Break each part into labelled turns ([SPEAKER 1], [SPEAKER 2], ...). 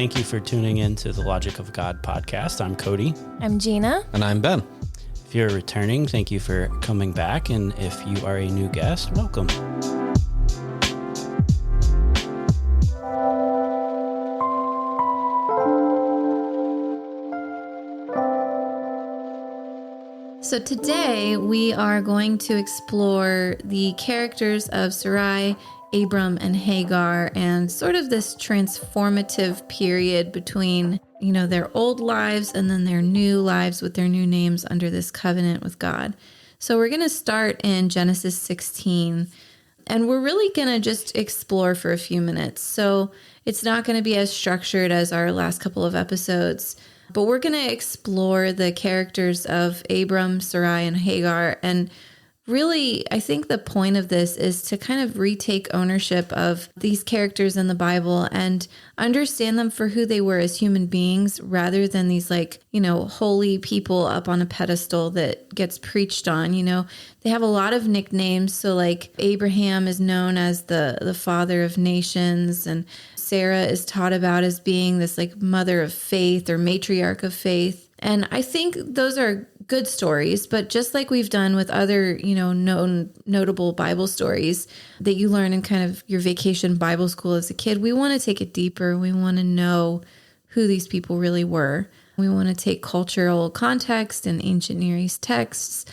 [SPEAKER 1] Thank you for tuning in to the Logic of God podcast. I'm Cody.
[SPEAKER 2] I'm Gina.
[SPEAKER 3] And I'm Ben.
[SPEAKER 1] If you're returning, thank you for coming back. And if you are a new guest, welcome.
[SPEAKER 2] So today we are going to explore the characters of Sarai, Abram, and Hagar, and sort of this transformative period between, their old lives and then their new lives with their new names under this covenant with God. So we're going to start in Genesis 16, and we're really going to just explore for a few minutes. So it's not going to be as structured as our last couple of episodes, but we're going to explore the characters of Abram, Sarai, and Hagar. And really, I think the point of this is to kind of retake ownership of these characters in the Bible and understand them for who they were as human beings rather than these holy people up on a pedestal that gets preached on. They have a lot of nicknames. So like Abraham is known as the father of nations, and Sarah is taught about as being this mother of faith or matriarch of faith. And I think those are good stories, but just like we've done with other, notable Bible stories that you learn in kind of your vacation Bible school as a kid, we want to take it deeper. We want to know who these people really were. We want to take cultural context and ancient Near East texts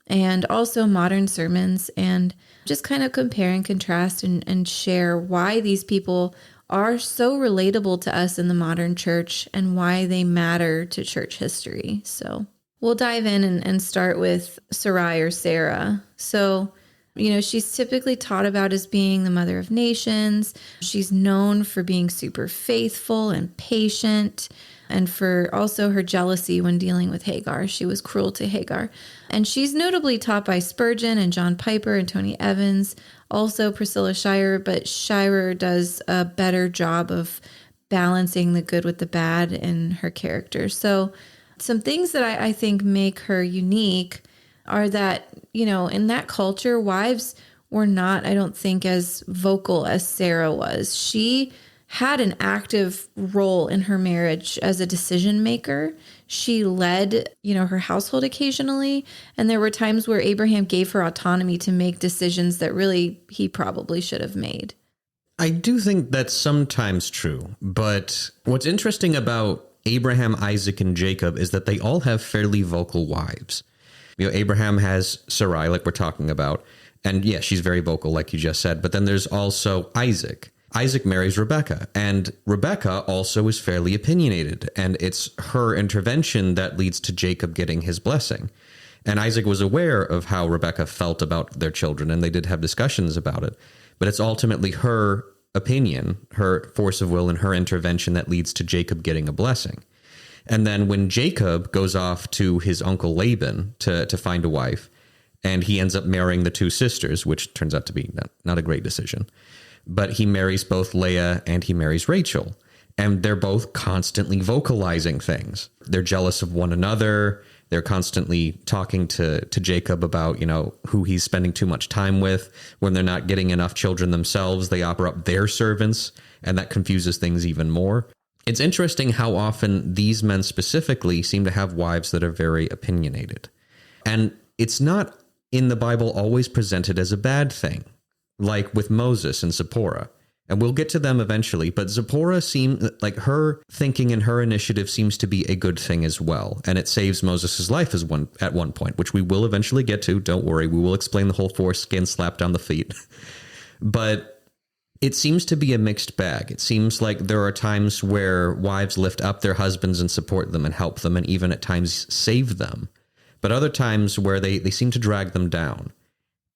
[SPEAKER 2] and also modern sermons and just kind of compare and contrast and share why these people are so relatable to us in the modern church and why they matter to church history. So we'll dive in and start with Sarai or Sarah. So, she's typically taught about as being the mother of nations. She's known for being super faithful and patient, and for also her jealousy when dealing with Hagar. She was cruel to Hagar. And she's notably taught by Spurgeon and John Piper and Tony Evans, also Priscilla Shirer, but Shirer does a better job of balancing the good with the bad in her character. So some things that I think make her unique are that, in that culture, wives were not, I don't think, as vocal as Sarah was. She had an active role in her marriage as a decision maker. She led, her household occasionally. And there were times where Abraham gave her autonomy to make decisions that really he probably should have made.
[SPEAKER 3] I do think that's sometimes true. But what's interesting about Abraham, Isaac, and Jacob is that they all have fairly vocal wives. Abraham has Sarai, like we're talking about. And yeah, she's very vocal, like you just said. But then there's also Isaac. Isaac marries Rebecca, and Rebecca also is fairly opinionated, and it's her intervention that leads to Jacob getting his blessing. And Isaac was aware of how Rebecca felt about their children, and they did have discussions about it. But it's ultimately her opinion, her force of will, and her intervention that leads to Jacob getting a blessing. And then when Jacob goes off to his uncle Laban to find a wife, and he ends up marrying the two sisters, which turns out to be not a great decision. But he marries both Leah and he marries Rachel. And they're both constantly vocalizing things. They're jealous of one another. They're constantly talking to Jacob about, who he's spending too much time with. When they're not getting enough children themselves, they offer up their servants, and that confuses things even more. It's interesting how often these men specifically seem to have wives that are very opinionated. And it's not in the Bible always presented as a bad thing, like with Moses and Zipporah. And we'll get to them eventually, but Zipporah seemed like her thinking and her initiative seems to be a good thing as well. And it saves Moses' life at one point, which we will eventually get to. Don't worry, we will explain the whole foreskin slap down the feet. But it seems to be a mixed bag. It seems like there are times where wives lift up their husbands and support them and help them and even at times save them. But other times where they seem to drag them down.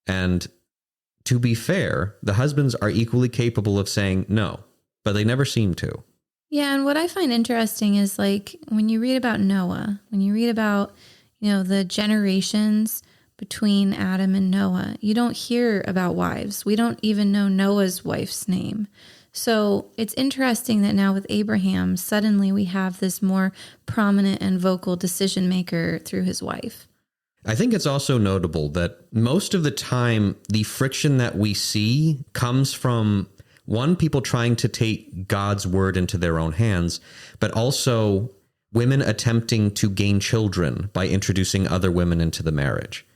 [SPEAKER 3] And to be fair, the husbands are equally capable of saying no, but they never seem to.
[SPEAKER 2] Yeah, and what I find interesting is when you read about Noah, when you read about, the generations between Adam and Noah, you don't hear about wives. We don't even know Noah's wife's name. So it's interesting that now with Abraham, suddenly we have this more prominent and vocal decision maker through his wife.
[SPEAKER 3] I think it's also notable that most of the time, the friction that we see comes from One, people trying to take God's word into their own hands, but also women attempting to gain children by introducing other women into the marriage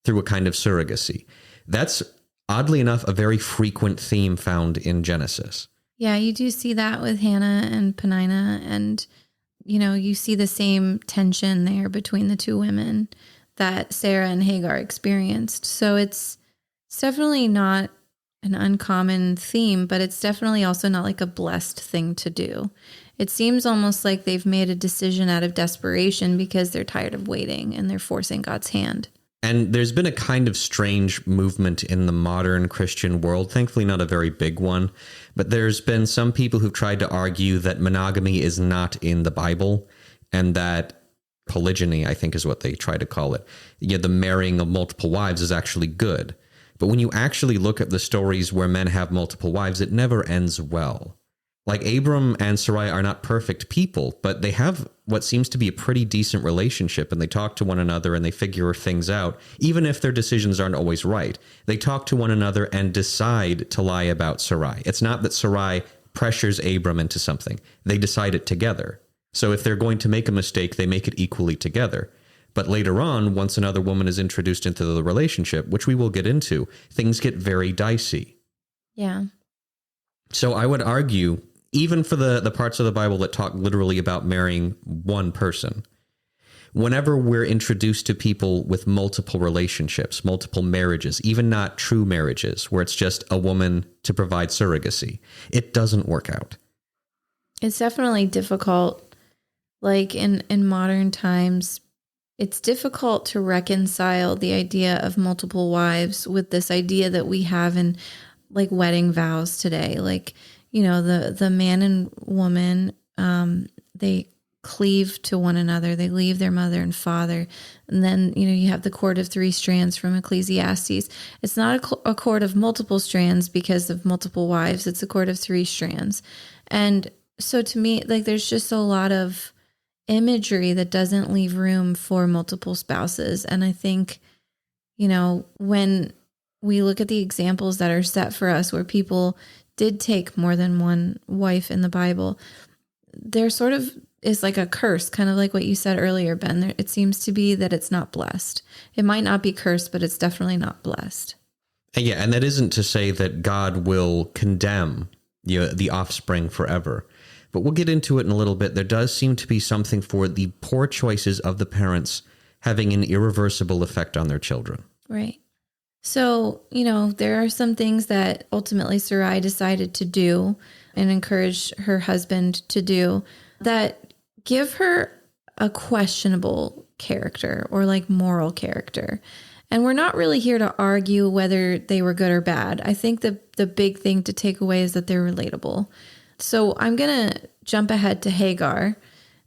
[SPEAKER 3] through a kind of surrogacy. That's, oddly enough, a very frequent theme found in Genesis.
[SPEAKER 2] Yeah, you do see that with Hannah and Peninnah, and, you see the same tension there between the two women that Sarah and Hagar experienced. So it's definitely not an uncommon theme, but it's definitely also not like a blessed thing to do. It seems almost like they've made a decision out of desperation because they're tired of waiting and they're forcing God's hand.
[SPEAKER 3] And there's been a kind of strange movement in the modern Christian world, thankfully not a very big one, but there's been some people who've tried to argue that monogamy is not in the Bible and that polygyny, I think is what they try to call it. Yeah, the marrying of multiple wives is actually good. But when you actually look at the stories where men have multiple wives, it never ends well. Like Abram and Sarai are not perfect people, but they have what seems to be a pretty decent relationship, and they talk to one another and they figure things out, even if their decisions aren't always right. They talk to one another and decide to lie about Sarai. It's not that Sarai pressures Abram into something. They decide it together. So if they're going to make a mistake, they make it equally together. But later on, once another woman is introduced into the relationship, which we will get into, things get very dicey.
[SPEAKER 2] Yeah.
[SPEAKER 3] So I would argue, even for the parts of the Bible that talk literally about marrying one person, whenever we're introduced to people with multiple relationships, multiple marriages, even not true marriages, where it's just a woman to provide surrogacy, it doesn't work out.
[SPEAKER 2] It's definitely difficult. Like in modern times, it's difficult to reconcile the idea of multiple wives with this idea that we have in like wedding vows today. Like, the man and woman, they cleave to one another. They leave their mother and father. And then, you have the cord of 3 strands from Ecclesiastes. It's not a cord of multiple strands because of multiple wives. It's a cord of 3 strands. And so to me, like, there's just a lot of imagery that doesn't leave room for multiple spouses. And I think, when we look at the examples that are set for us where people did take more than one wife in the Bible, there sort of is like a curse, kind of like what you said earlier, Ben. It seems to be that it's not blessed. It might not be cursed, but it's definitely not blessed.
[SPEAKER 3] Yeah, and that isn't to say that God will condemn the offspring forever. But we'll get into it in a little bit. There does seem to be something for the poor choices of the parents having an irreversible effect on their children.
[SPEAKER 2] Right. So, there are some things that ultimately Sarai decided to do and encourage her husband to do that give her a questionable character or like moral character. And we're not really here to argue whether they were good or bad. I think the big thing to take away is that they're relatable. So I'm going to jump ahead to Hagar,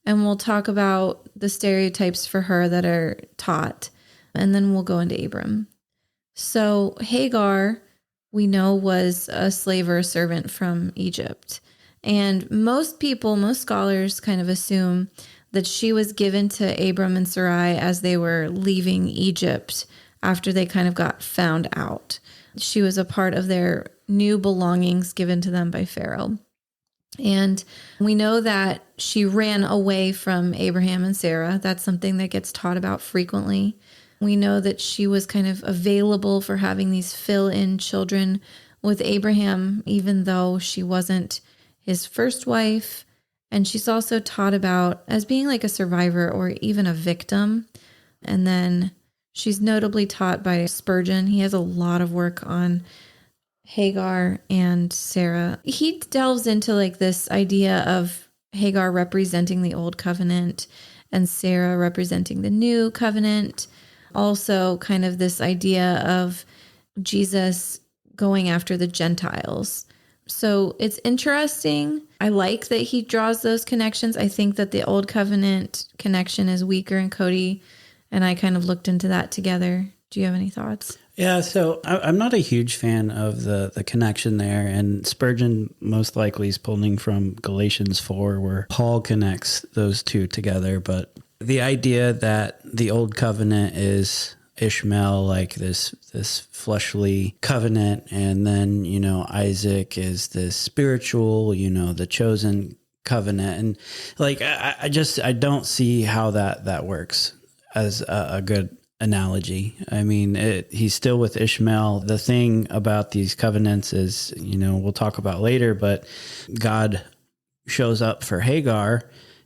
[SPEAKER 2] and we'll talk about the stereotypes for her that are taught, and then we'll go into Abram. So Hagar, we know, was a slave or a servant from Egypt. And most scholars kind of assume that she was given to Abram and Sarai as they were leaving Egypt after they kind of got found out. She was a part of their new belongings given to them by Pharaoh. And we know that she ran away from Abraham and Sarah. That's something that gets taught about frequently. We know that she was kind of available for having these fill-in children with Abraham, even though she wasn't his first wife. And she's also taught about as being like a survivor or even a victim. And then she's notably taught by Spurgeon. He has a lot of work on Hagar and Sarah. He delves into like this idea of Hagar representing the old covenant and Sarah representing the new covenant. Also kind of this idea of Jesus going after the Gentiles. So it's interesting. I like that he draws those connections. I think that the old covenant connection is weaker in Cody, and I kind of looked into that together. Do you have any thoughts?
[SPEAKER 1] Yeah, so I'm not a huge fan of the connection there. And Spurgeon most likely is pulling from Galatians 4, where Paul connects those two together. But the idea that the old covenant is Ishmael like this fleshly covenant, and then, Isaac is this spiritual, the chosen covenant. And like, I don't see how that works as a good analogy. I mean, he's still with Ishmael. The thing about these covenants is, we'll talk about later, but God shows up for Hagar,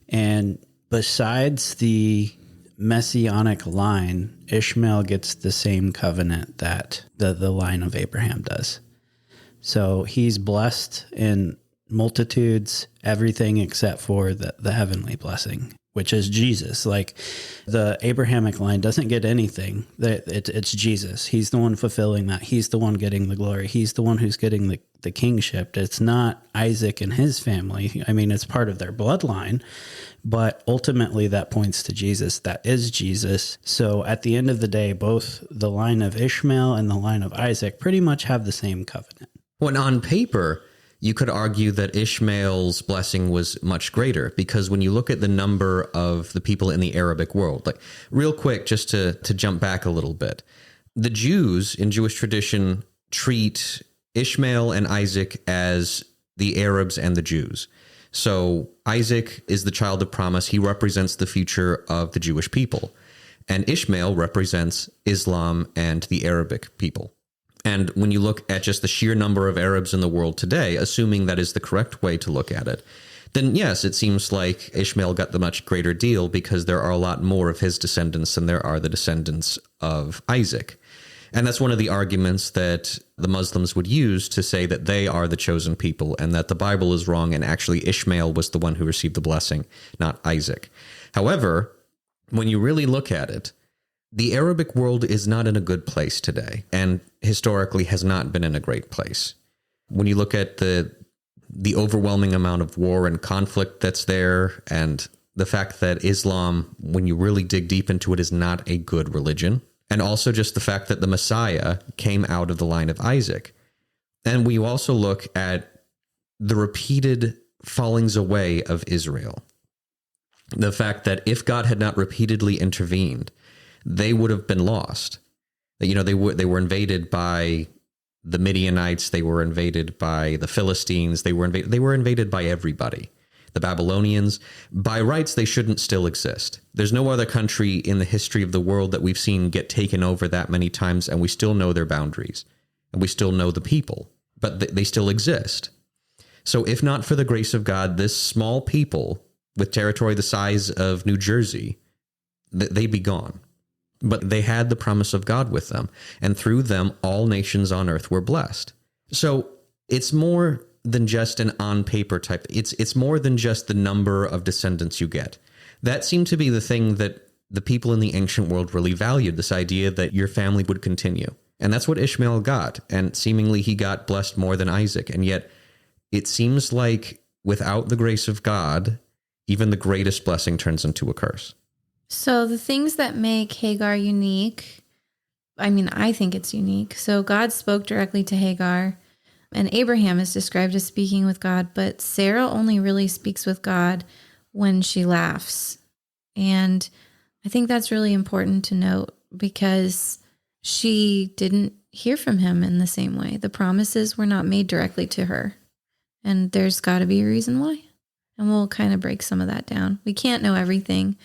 [SPEAKER 1] and besides the messianic line, Ishmael gets the same covenant that the line of Abraham does. So he's blessed in multitudes, everything except for the heavenly blessing, which is Jesus. Like, the Abrahamic line doesn't get anything. It's Jesus. He's the one fulfilling that. He's the one getting the glory. He's the one who's getting the kingship. It's not Isaac and his family. I mean, it's part of their bloodline, but ultimately that points to Jesus. That is Jesus. So at the end of the day, both the line of Ishmael and the line of Isaac pretty much have the same covenant.
[SPEAKER 3] When on paper, you could argue that Ishmael's blessing was much greater, because when you look at the number of the people in the Arabic world, like, real quick, just to jump back a little bit, the Jews in Jewish tradition treat Ishmael and Isaac as the Arabs and the Jews. So Isaac is the child of promise. He represents the future of the Jewish people. And Ishmael represents Islam and the Arabic people. And when you look at just the sheer number of Arabs in the world today, assuming that is the correct way to look at it, then yes, it seems like Ishmael got the much greater deal, because there are a lot more of his descendants than there are the descendants of Isaac. And that's one of the arguments that the Muslims would use to say that they are the chosen people and that the Bible is wrong, and actually Ishmael was the one who received the blessing, not Isaac. However, when you really look at it, the Arabic world is not in a good place today, and historically has not been in a great place. When you look at the overwhelming amount of war and conflict that's there, and the fact that Islam, when you really dig deep into it, is not a good religion, and also just the fact that the Messiah came out of the line of Isaac. And we also look at the repeated fallings away of Israel. The fact that if God had not repeatedly intervened, they would have been lost. They were invaded by the Midianites. They were invaded by the Philistines. They were invaded by everybody. The Babylonians. By rights, they shouldn't still exist. There's no other country in the history of the world that we've seen get taken over that many times, and we still know their boundaries, and we still know the people, but they still exist. So if not for the grace of God, this small people with territory the size of New Jersey, they'd be gone. But they had the promise of God with them, and through them, all nations on earth were blessed. So it's more than just an on-paper type. It's more than just the number of descendants you get. That seemed to be the thing that the people in the ancient world really valued, this idea that your family would continue. And that's what Ishmael got, and seemingly he got blessed more than Isaac. And yet it seems like without the grace of God, even the greatest blessing turns into a curse.
[SPEAKER 2] So the things that make Hagar unique, I think it's unique. So God spoke directly to Hagar, and Abraham is described as speaking with God, but Sarah only really speaks with God when she laughs. And I think that's really important to note, because she didn't hear from him in the same way. The promises were not made directly to her, and there's got to be a reason why. And we'll kind of break some of that down. We can't know everything.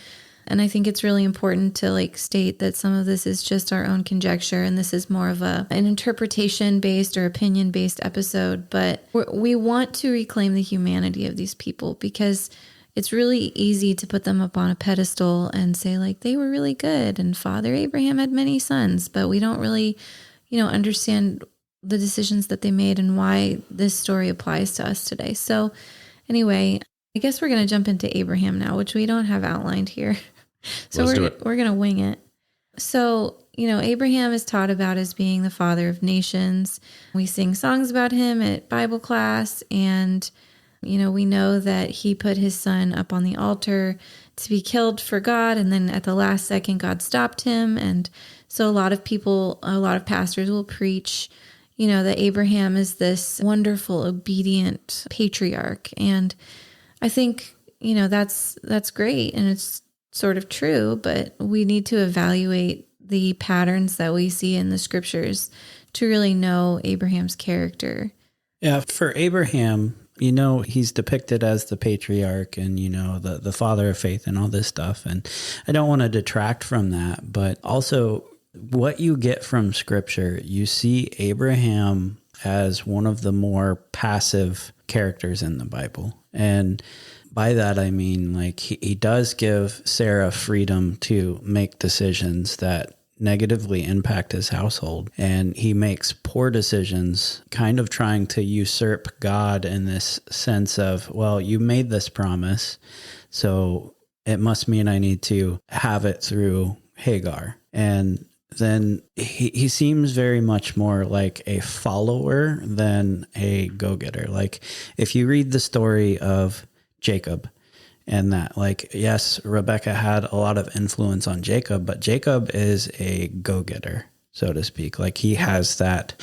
[SPEAKER 2] And I think it's really important to state that some of this is just our own conjecture, and this is more of an interpretation-based or opinion-based episode. But we want to reclaim the humanity of these people, because it's really easy to put them up on a pedestal and say they were really good and Father Abraham had many sons, but we don't really, understand the decisions that they made and why this story applies to us today. So anyway, I guess we're going to jump into Abraham now, which we don't have outlined here. So we're going to wing it. So, Abraham is taught about as being the father of nations. We sing songs about him at Bible class, and, we know that he put his son up on the altar to be killed for God, and then at the last second, God stopped him. And so a lot of pastors will preach, that Abraham is this wonderful, obedient patriarch. And I think, that's great, and it's sort of true, but we need to evaluate the patterns that we see in the scriptures to really know Abraham's character.
[SPEAKER 1] Yeah, for Abraham, he's depicted as the patriarch and, the father of faith and all this stuff. And I don't want to detract from that, but also what you get from scripture, you see Abraham as one of the more passive characters in the Bible. And by that, I mean, like, he does give Sarah freedom to make decisions that negatively impact his household. And he makes poor decisions, kind of trying to usurp God in this sense of, well, you made this promise, so it must mean I need to have it through Hagar. And then he seems very much more like a follower than a go-getter. Like, if you read the story of Jacob, and that, like, yes, Rebecca had a lot of influence on Jacob, but Jacob is a go-getter, so to speak. Like, he has that,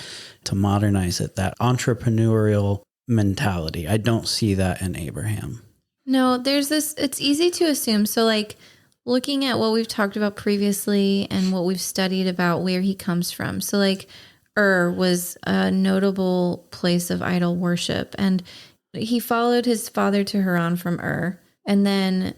[SPEAKER 1] to modernize it, that entrepreneurial mentality. I don't see that in Abraham.
[SPEAKER 2] No, there's this, it's easy to assume. So, like, looking at what we've talked about previously and what we've studied about where he comes from. So, like, was a notable place of idol worship, and he followed his father to Haran from And then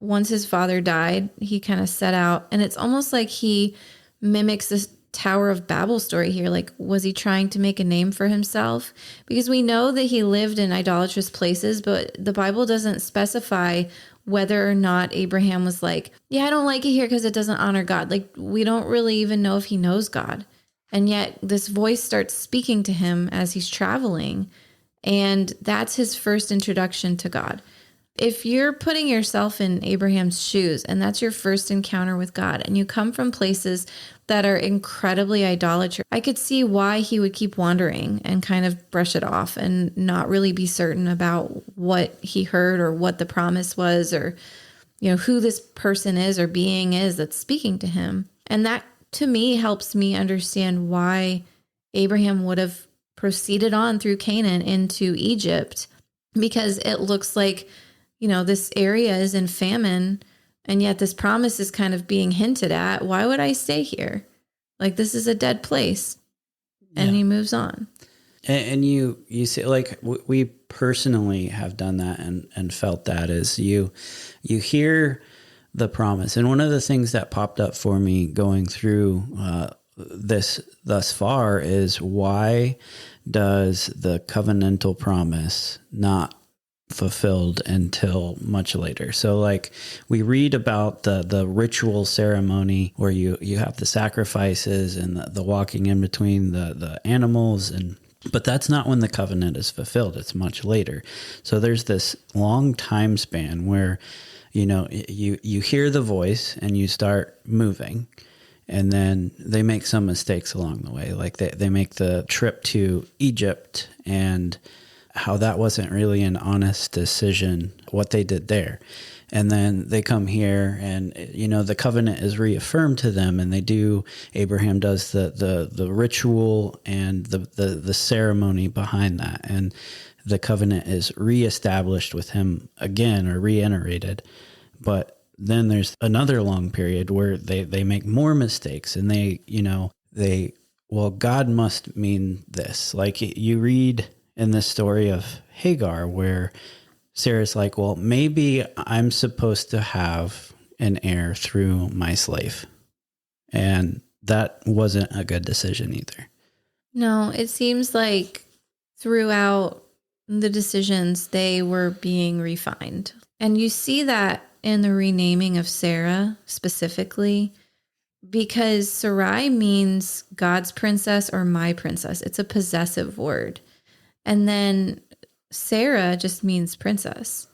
[SPEAKER 2] once his father died, he kind of set out, and it's almost like he mimics this Tower of Babel story here. Like, was he trying to make a name for himself? Because we know that he lived in idolatrous places, but the Bible doesn't specify whether or not Abraham was like, yeah, I don't like it here because it doesn't honor God. Like, we don't really even know if he knows God. And yet this voice starts speaking to him as he's traveling. And that's his first introduction to God. If you're putting yourself in Abraham's shoes and that's your first encounter with God, and you come from places that are incredibly idolatrous, I could see why he would keep wandering and kind of brush it off and not really be certain about what he heard or what the promise was, or, who this person is or being is that's speaking to him. And that, to me, helps me understand why Abraham would have proceeded on through Canaan into Egypt, because it looks like, this area is in famine, and yet this promise is kind of being hinted at. Why would I stay here? Like, this is a dead place. And he moves on.
[SPEAKER 1] And you see, like, we personally have done that and felt that is you hear the promise. And one of the things that popped up for me going through this thus far is, why does the covenantal promise not fulfilled until much later? So, like, we read about the ritual ceremony where you have the sacrifices and the walking in between the animals, but that's not when the covenant is fulfilled. It's much later. So there's this long time span where, you hear the voice and you start moving, and then they make some mistakes along the way. Like, they make the trip to Egypt, and how that wasn't really an honest decision, what they did there. And then they come here and, the covenant is reaffirmed to them, and Abraham does the ritual and the ceremony behind that. And the covenant is reestablished with him again, or reiterated. But then there's another long period where they make more mistakes, and God must mean this. Like, you read in this story of Hagar where Sarah's like, well, maybe I'm supposed to have an heir through my slave. And that wasn't a good decision either.
[SPEAKER 2] No, it seems like throughout the decisions, they were being refined. And you see that in the renaming of Sarah specifically, because Sarai means God's princess or my princess. It's a possessive word. And then Sarah just means princess.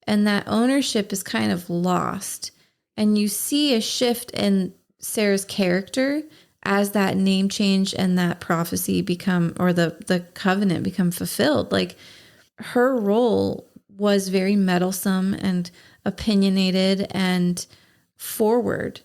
[SPEAKER 2] And that ownership is kind of lost. And you see a shift in Sarah's character as that name change and that prophecy the covenant become fulfilled. Like, her role was very meddlesome and opinionated and forward.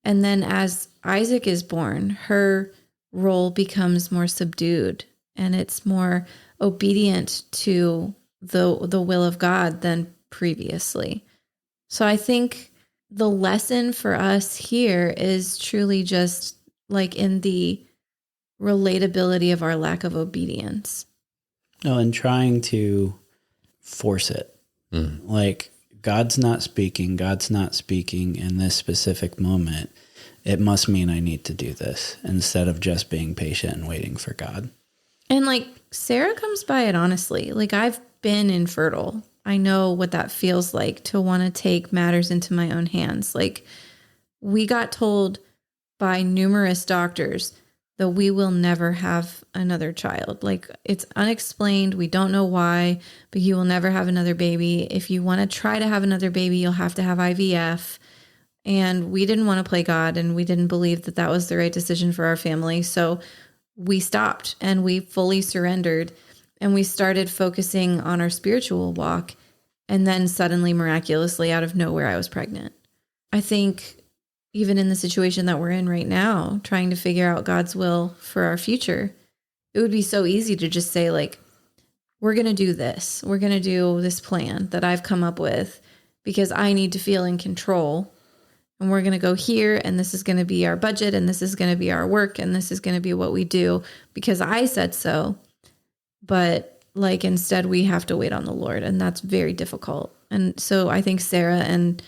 [SPEAKER 2] And then as Isaac is born, her role becomes more subdued, and it's more obedient to the will of God than previously. So I think the lesson for us here is truly just like in the relatability of our lack of obedience.
[SPEAKER 1] No, and trying to force it. Like, God's not speaking in this specific moment. It must mean I need to do this, instead of just being patient and waiting for God.
[SPEAKER 2] And like Sarah comes by it honestly. Like, I've been infertile. I know what that feels like to want to take matters into my own hands. Like, we got told by numerous doctors that we will never have another child. Like, it's unexplained. We don't know why, but you will never have another baby. If you want to try to have another baby, you'll have to have IVF. And we didn't want to play God, and we didn't believe that that was the right decision for our family. So we stopped and we fully surrendered, and we started focusing on our spiritual walk. And then suddenly, miraculously, out of nowhere, I was pregnant. I think even in the situation that we're in right now, trying to figure out God's will for our future, it would be so easy to just say, like, we're going to do this. We're going to do this plan that I've come up with because I need to feel in control. And we're going to go here, and this is going to be our budget, and this is going to be our work, and this is going to be what we do because I said so. But like, instead we have to wait on the Lord, and that's very difficult. And so I think Sarah and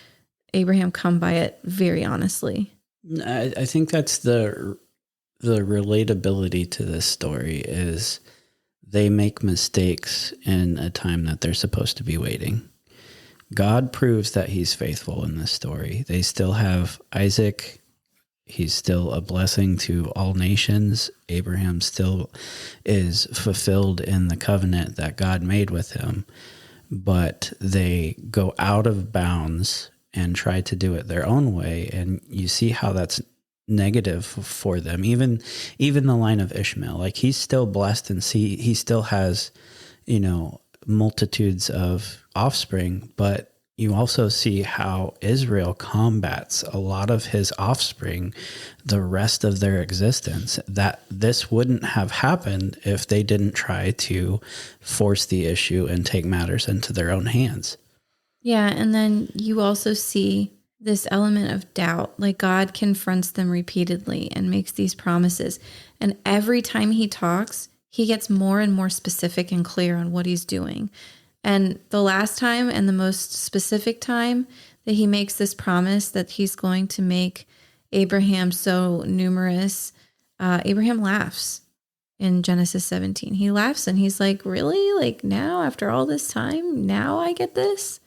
[SPEAKER 2] Abraham come by it very honestly.
[SPEAKER 1] I think that's the relatability to this story is they make mistakes in a time that they're supposed to be waiting. God proves that he's faithful in this story. They still have Isaac. He's still a blessing to all nations. Abraham still is fulfilled in the covenant that God made with him. But they go out of bounds and try to do it their own way. And you see how that's negative for them. Even the line of Ishmael, like, he's still blessed and he still has, multitudes of offspring, but you also see how Israel combats a lot of his offspring the rest of their existence, that this wouldn't have happened if they didn't try to force the issue and take matters into their own hands.
[SPEAKER 2] Yeah, and then you also see this element of doubt. Like, God confronts them repeatedly and makes these promises. And every time he talks, he gets more and more specific and clear on what he's doing. And the last time and the most specific time that he makes this promise that he's going to make Abraham so numerous, Abraham laughs in Genesis 17. He laughs and he's like, really? Like, now, after all this time, now I get this?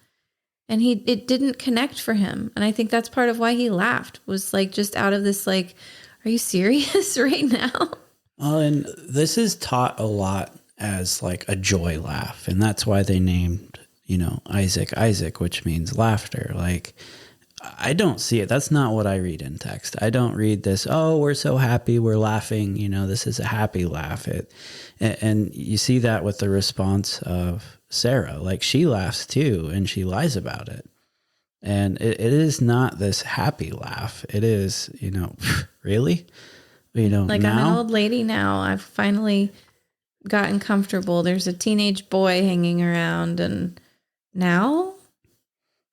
[SPEAKER 2] And it didn't connect for him. And I think that's part of why he laughed, was like just out of this, like, are you serious right now?
[SPEAKER 1] And this is taught a lot as like a joy laugh. And that's why they named, Isaac, which means laughter. Like, I don't see it. That's not what I read in text. I don't read this, oh, we're so happy, we're laughing, this is a happy laugh. And you see that with the response of Sarah. Like, she laughs too, and she lies about it. And it is not this happy laugh. It is, really?
[SPEAKER 2] Like,
[SPEAKER 1] now?
[SPEAKER 2] I'm an old lady now. I've finally gotten comfortable. There's a teenage boy hanging around, and now?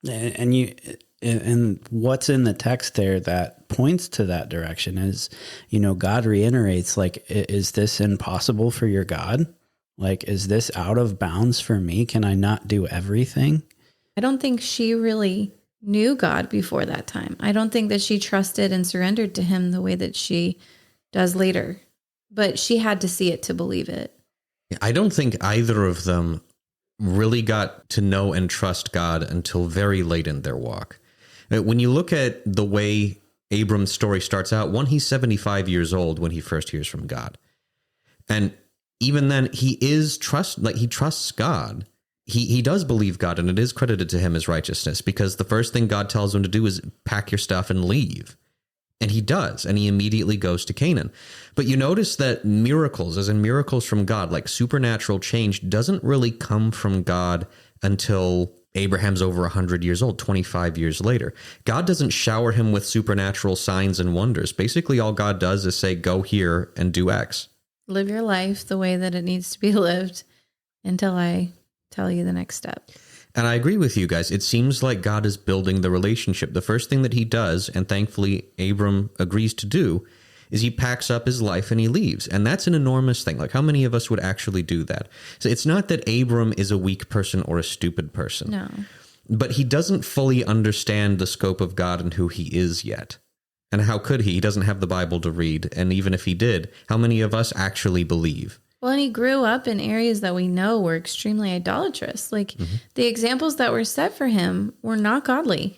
[SPEAKER 1] And what's in the text there that points to that direction is, God reiterates, like, is this impossible for your God? Like, is this out of bounds for me? Can I not do everything?
[SPEAKER 2] I don't think she really knew God before that time. I don't think that she trusted and surrendered to him the way that she does later. But she had to see it to believe it.
[SPEAKER 3] I don't think either of them really got to know and trust God until very late in their walk. When you look at the way Abram's story starts out, he's 75 years old when he first hears from God. And even then, he trusts God. He does believe God, and it is credited to him as righteousness, because the first thing God tells him to do is pack your stuff and leave. And he does, and he immediately goes to Canaan. But you notice that miracles, as in miracles from God, like supernatural change, doesn't really come from God until Abraham's over 100 years old, 25 years later. God doesn't shower him with supernatural signs and wonders. Basically, all God does is say, go here and do X.
[SPEAKER 2] Live your life the way that it needs to be lived until I tell you the next step.
[SPEAKER 3] And I agree with you guys. It seems like God is building the relationship. The first thing that he does, and thankfully Abram agrees to do, is he packs up his life and he leaves. And that's an enormous thing. Like, how many of us would actually do that? So it's not that Abram is a weak person or a stupid person.
[SPEAKER 2] No.
[SPEAKER 3] But he doesn't fully understand the scope of God and who he is yet. And how could he? He doesn't have the Bible to read. And even if he did, how many of us actually believe?
[SPEAKER 2] Well, and he grew up in areas that we know were extremely idolatrous. Like the examples that were set for him were not godly.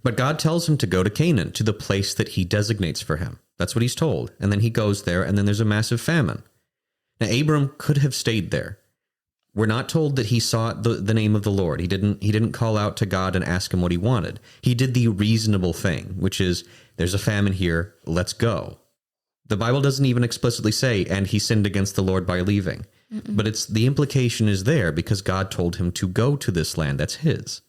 [SPEAKER 3] But God tells him to go to Canaan, to the place that he designates for him. That's what he's told. And then he goes there, and then there's a massive famine. Now, Abram could have stayed there. We're not told that he sought the name of the Lord. He didn't call out to God and ask him what he wanted. He did the reasonable thing, which is, there's a famine here, let's go. The Bible doesn't even explicitly say, and he sinned against the Lord by leaving. But the implication is there because God told him to go to this land that's his.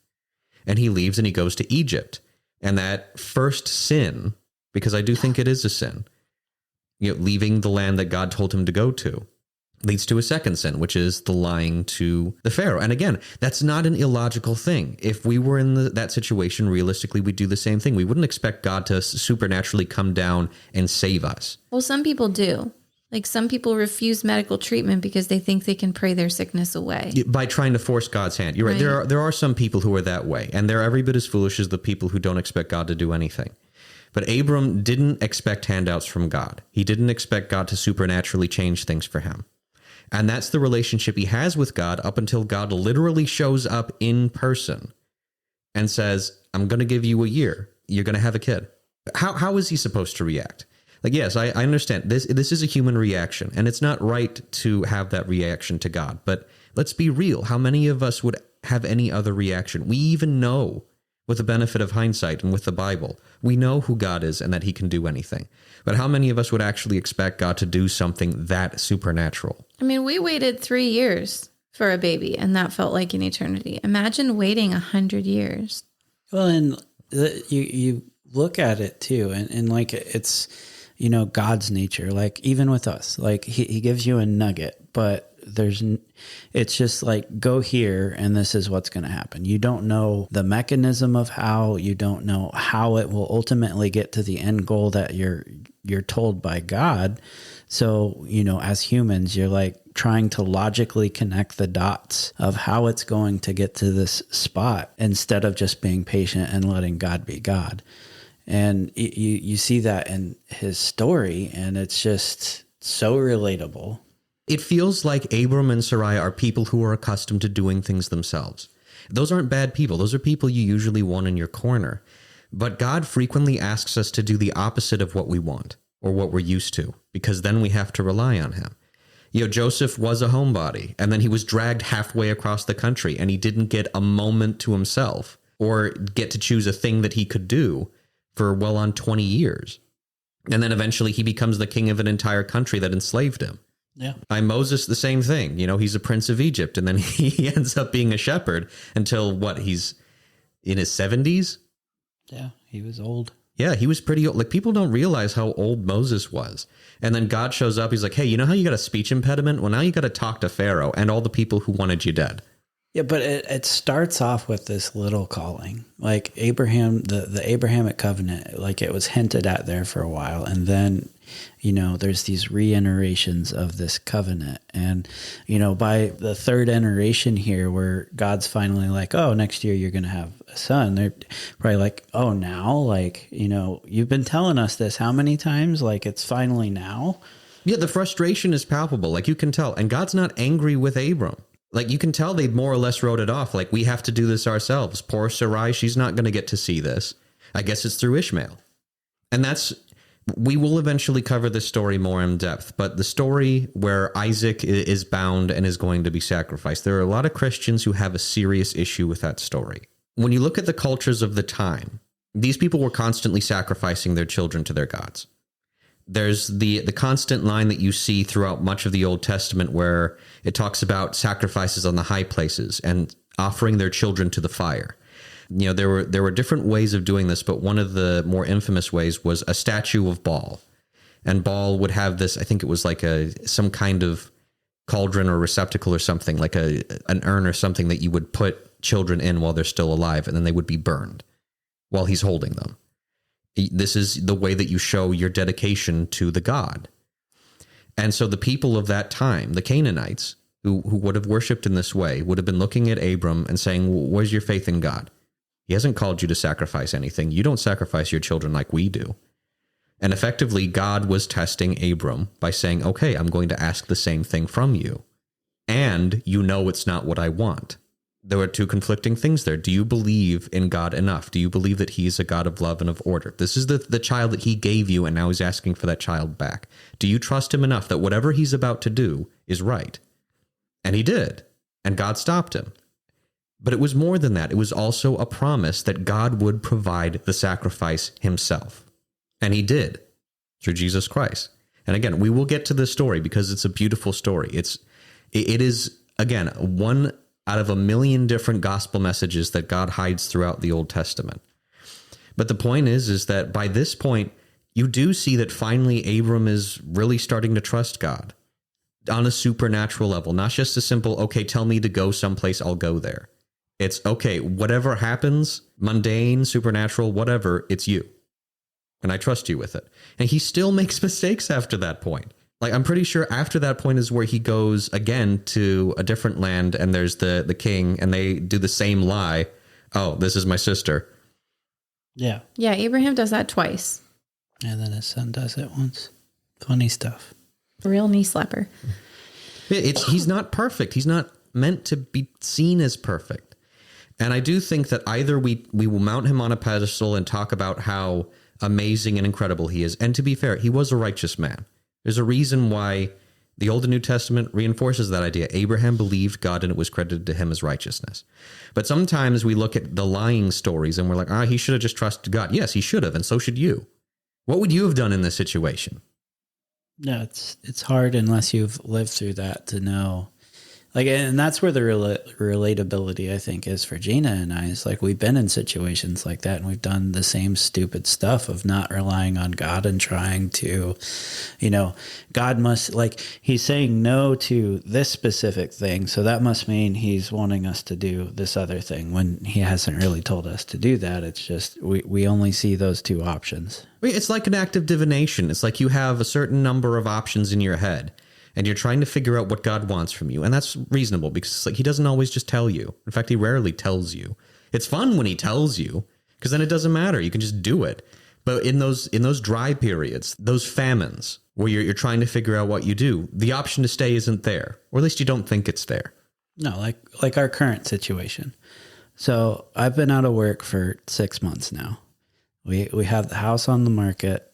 [SPEAKER 3] And he leaves and he goes to Egypt. And that first sin, because I do think it is a sin, leaving the land that God told him to go to, leads to a second sin, which is the lying to the Pharaoh. And again, that's not an illogical thing. If we were in that situation, realistically, we'd do the same thing. We wouldn't expect God to supernaturally come down and save us.
[SPEAKER 2] Well, some people do. Like some people refuse medical treatment because they think they can pray their sickness away.
[SPEAKER 3] By trying to force God's hand. You're right. There are some people who are that way. And they're every bit as foolish as the people who don't expect God to do anything. But Abram didn't expect handouts from God. He didn't expect God to supernaturally change things for him. And that's the relationship he has with God up until God literally shows up in person and says, I'm going to give you a year. You're going to have a kid. How is he supposed to react? Like, yes, I understand. This is a human reaction, and it's not right to have that reaction to God. But let's be real. How many of us would have any other reaction? We even know, with the benefit of hindsight and with the Bible, we know who God is and that he can do anything. But how many of us would actually expect God to do something that supernatural?
[SPEAKER 2] I mean, we waited 3 years for a baby, and that felt like an eternity. Imagine waiting 100 years.
[SPEAKER 1] Well, and you look at it too, and like it's, God's nature. Like even with us, like he gives you a nugget, but it's just like, go here and this is what's going to happen. You don't know the mechanism of how, you don't know how it will ultimately get to the end goal that you're told by God. So, as humans, you're like trying to logically connect the dots of how it's going to get to this spot instead of just being patient and letting God be God. And you see that in his story, and it's just so relatable.
[SPEAKER 3] It feels like Abram and Sarai are people who are accustomed to doing things themselves. Those aren't bad people. Those are people you usually want in your corner. But God frequently asks us to do the opposite of what we want or what we're used to, because then we have to rely on him. Joseph was a homebody, and then he was dragged halfway across the country, and he didn't get a moment to himself or get to choose a thing that he could do for well on 20 years. And then eventually he becomes the king of an entire country that enslaved him.
[SPEAKER 1] Yeah.
[SPEAKER 3] Moses, the same thing. He's a prince of Egypt, and then he ends up being a shepherd until he's in his 70s?
[SPEAKER 1] Yeah, he was old.
[SPEAKER 3] Yeah, he was pretty old. Like, people don't realize how old Moses was. And then God shows up. He's like, hey, you know how you got a speech impediment? Well, now you got to talk to Pharaoh and all the people who wanted you dead.
[SPEAKER 1] Yeah, but it starts off with this little calling, like Abraham, the Abrahamic covenant, like it was hinted at there for a while. And then, there's these reiterations of this covenant. And, by the third iteration here, where God's finally like, oh, next year you're going to have a son. They're probably like, oh, now, like, you've been telling us this how many times? Like, it's finally now.
[SPEAKER 3] Yeah, the frustration is palpable. Like, you can tell. And God's not angry with Abram. Like, you can tell they more or less wrote it off. Like, we have to do this ourselves. Poor Sarai, she's not going to get to see this. I guess it's through Ishmael. And we will eventually cover this story more in depth. But the story where Isaac is bound and is going to be sacrificed, there are a lot of Christians who have a serious issue with that story. When you look at the cultures of the time, these people were constantly sacrificing their children to their gods. There's the constant line that you see throughout much of the Old Testament where it talks about sacrifices on the high places and offering their children to the fire. There were different ways of doing this, but one of the more infamous ways was a statue of Baal. And Baal would have this, I think it was like some kind of cauldron or receptacle or something, like an urn or something that you would put children in while they're still alive, and then they would be burned while he's holding them. This is the way that you show your dedication to the God. And so the people of that time, the Canaanites, who would have worshipped in this way, would have been looking at Abram and saying, where's your faith in God? He hasn't called you to sacrifice anything. You don't sacrifice your children like we do. And effectively, God was testing Abram by saying, okay, I'm going to ask the same thing from you. And you know it's not what I want. There were two conflicting things there. Do you believe in God enough? Do you believe that he's a God of love and of order? This is the child that he gave you, and now he's asking for that child back. Do you trust him enough that whatever he's about to do is right? And he did. And God stopped him. But it was more than that. It was also a promise that God would provide the sacrifice himself. And he did through Jesus Christ. And again, we will get to this story because it's a beautiful story. It is, again, one out of a million different gospel messages that God hides throughout the Old Testament. But the point is that by this point, you do see that finally Abram is really starting to trust God on a supernatural level, not just a simple, okay, tell me to go someplace, I'll go there. It's, okay, whatever happens, mundane, supernatural, whatever, it's you. And I trust you with it. And he still makes mistakes after that point. Like, I'm pretty sure after that point is where he goes again to a different land, and there's the king, and they do the same lie. Oh, this is my sister.
[SPEAKER 1] Yeah.
[SPEAKER 2] Yeah, Abraham does that twice.
[SPEAKER 1] And then his son does it once. Funny stuff.
[SPEAKER 2] Real knee slapper.
[SPEAKER 3] He's not perfect. He's not meant to be seen as perfect. And I do think that either we will mount him on a pedestal and talk about how amazing and incredible he is. And to be fair, he was a righteous man. There's a reason why the Old and New Testament reinforces that idea. Abraham believed God and it was credited to him as righteousness. But sometimes we look at the lying stories and we're like, he should have just trusted God. Yes, he should have. And so should you. What would you have done in this situation?
[SPEAKER 1] No, it's hard unless you've lived through that to know. Like, and that's where the relatability, I think, is for Gina and I. Is like, we've been in situations like that, and we've done the same stupid stuff of not relying on God and trying to, God must, like, he's saying no to this specific thing, so that must mean he's wanting us to do this other thing when he hasn't really told us to do that. It's just, we only see those two options.
[SPEAKER 3] It's like an act of divination. It's like you have a certain number of options in your head, and you're trying to figure out what God wants from you. And that's reasonable because it's like he doesn't always just tell you. In fact, he rarely tells you. It's fun when he tells you because then it doesn't matter. You can just do it. But in those dry periods, those famines where you're trying to figure out what you do, the option to stay isn't there, or at least you don't think it's there.
[SPEAKER 1] No, like our current situation. So I've been out of work for 6 months now. We have the house on the market.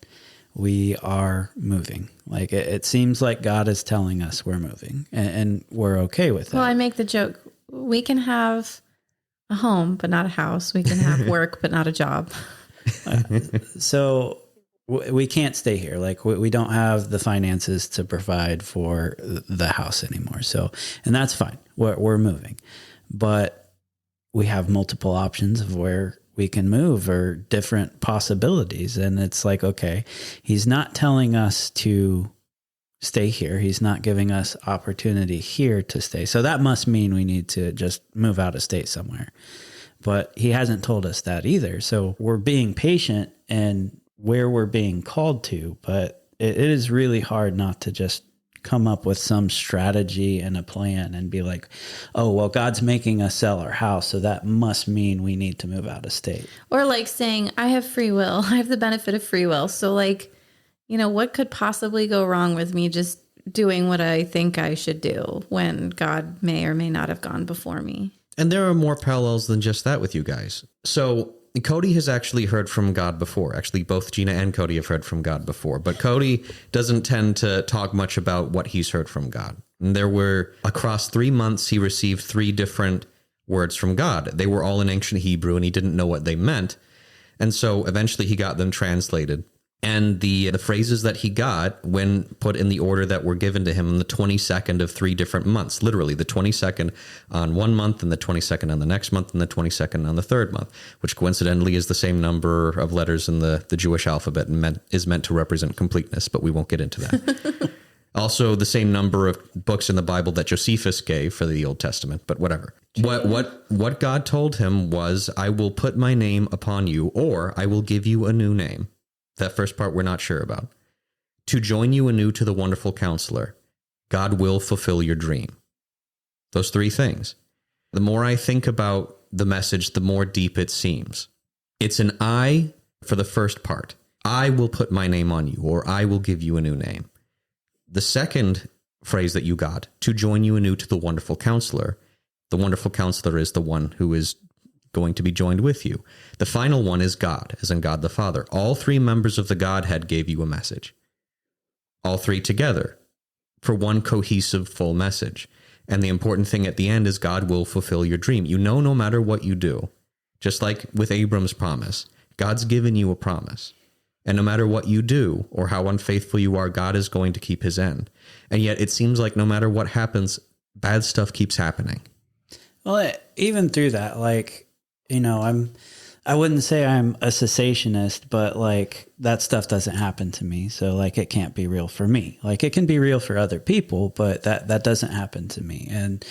[SPEAKER 1] We are moving. Like it seems like God is telling us we're moving, and we're okay with that.
[SPEAKER 2] Well, I make the joke, we can have a home, but not a house. We can have work, but not a job.
[SPEAKER 1] So we can't stay here. Like we don't have the finances to provide for the house anymore. So, and that's fine. We're moving, but we have multiple options of where we can move or different possibilities. And it's like, okay, he's not telling us to stay here. He's not giving us opportunity here to stay. So that must mean we need to just move out of state somewhere. But he hasn't told us that either. So we're being patient and where we're being called to, but it is really hard not to just come up with some strategy and a plan and be like, oh, well, God's making us sell our house, so that must mean we need to move out of state.
[SPEAKER 2] Or like saying, I have free will. I have the benefit of free will. So like, what could possibly go wrong with me just doing what I think I should do when God may or may not have gone before me?
[SPEAKER 3] And there are more parallels than just that with you guys. So Cody has actually heard from God before. Actually, both Gina and Cody have heard from God before. But Cody doesn't tend to talk much about what he's heard from God. And there were, across 3 months, he received 3 different words from God. They were all in ancient Hebrew, and he didn't know what they meant. And so eventually he got them translated. And the phrases that he got, when put in the order that were given to him on the 22nd of 3 different months, literally the 22nd on one month and the 22nd on the next month and the 22nd on the third month, which coincidentally is the same number of letters in the Jewish alphabet and is meant to represent completeness, but we won't get into that. Also, the same number of books in the Bible that Josephus gave for the Old Testament, but whatever. What God told him was, I will put my name upon you, or I will give you a new name. That first part we're not sure about. To join you anew to the wonderful counselor. God will fulfill your dream. Those three things. The more I think about the message, the more deep it seems. It's an I for the first part. I will put my name on you, or I will give you a new name. The second phrase that you got, to join you anew to the wonderful counselor. The wonderful counselor is the one who is going to be joined with you. The final one is God, as in God the Father. All three members of the Godhead gave you a message. All three together for one cohesive full message. And the important thing at the end is God will fulfill your dream. You know, no matter what you do, just like with Abram's promise, God's given you a promise. And no matter what you do or how unfaithful you are, God is going to keep his end. And yet it seems like no matter what happens, bad stuff keeps happening.
[SPEAKER 1] Well, even through that, like, you know, I wouldn't say I'm a cessationist, but like that stuff doesn't happen to me. So like it can't be real for me. Like it can be real for other people, but that doesn't happen to me. And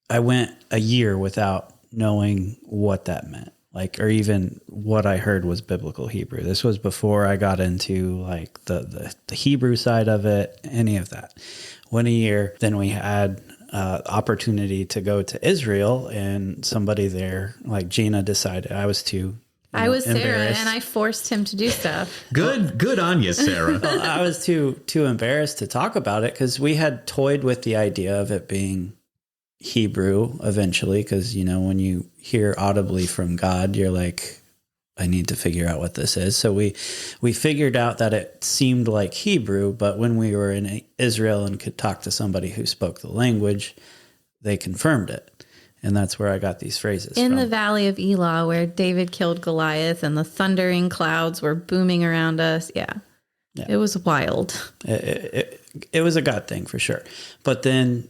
[SPEAKER 1] I went a year without knowing what that meant. Like, or even what I heard was biblical Hebrew. This was before I got into like the Hebrew side of it, any of that. Went a year, then we had opportunity to go to Israel, and somebody there, like Gina, decided I was too.
[SPEAKER 2] I was Sarah, and I forced him to do stuff.
[SPEAKER 3] Good on you, Sarah.
[SPEAKER 1] Well, I was too embarrassed to talk about it because we had toyed with the idea of it being Hebrew eventually, because, you know, when you hear audibly from God, you're like, I need to figure out what this is. So we figured out that it seemed like Hebrew, but when we were in Israel and could talk to somebody who spoke the language, they confirmed it. And that's where I got these phrases
[SPEAKER 2] in
[SPEAKER 1] from.
[SPEAKER 2] the valley of Elah, where David killed Goliath and the thundering clouds were booming around us. Yeah. It was wild.
[SPEAKER 1] It was a God thing for sure. But then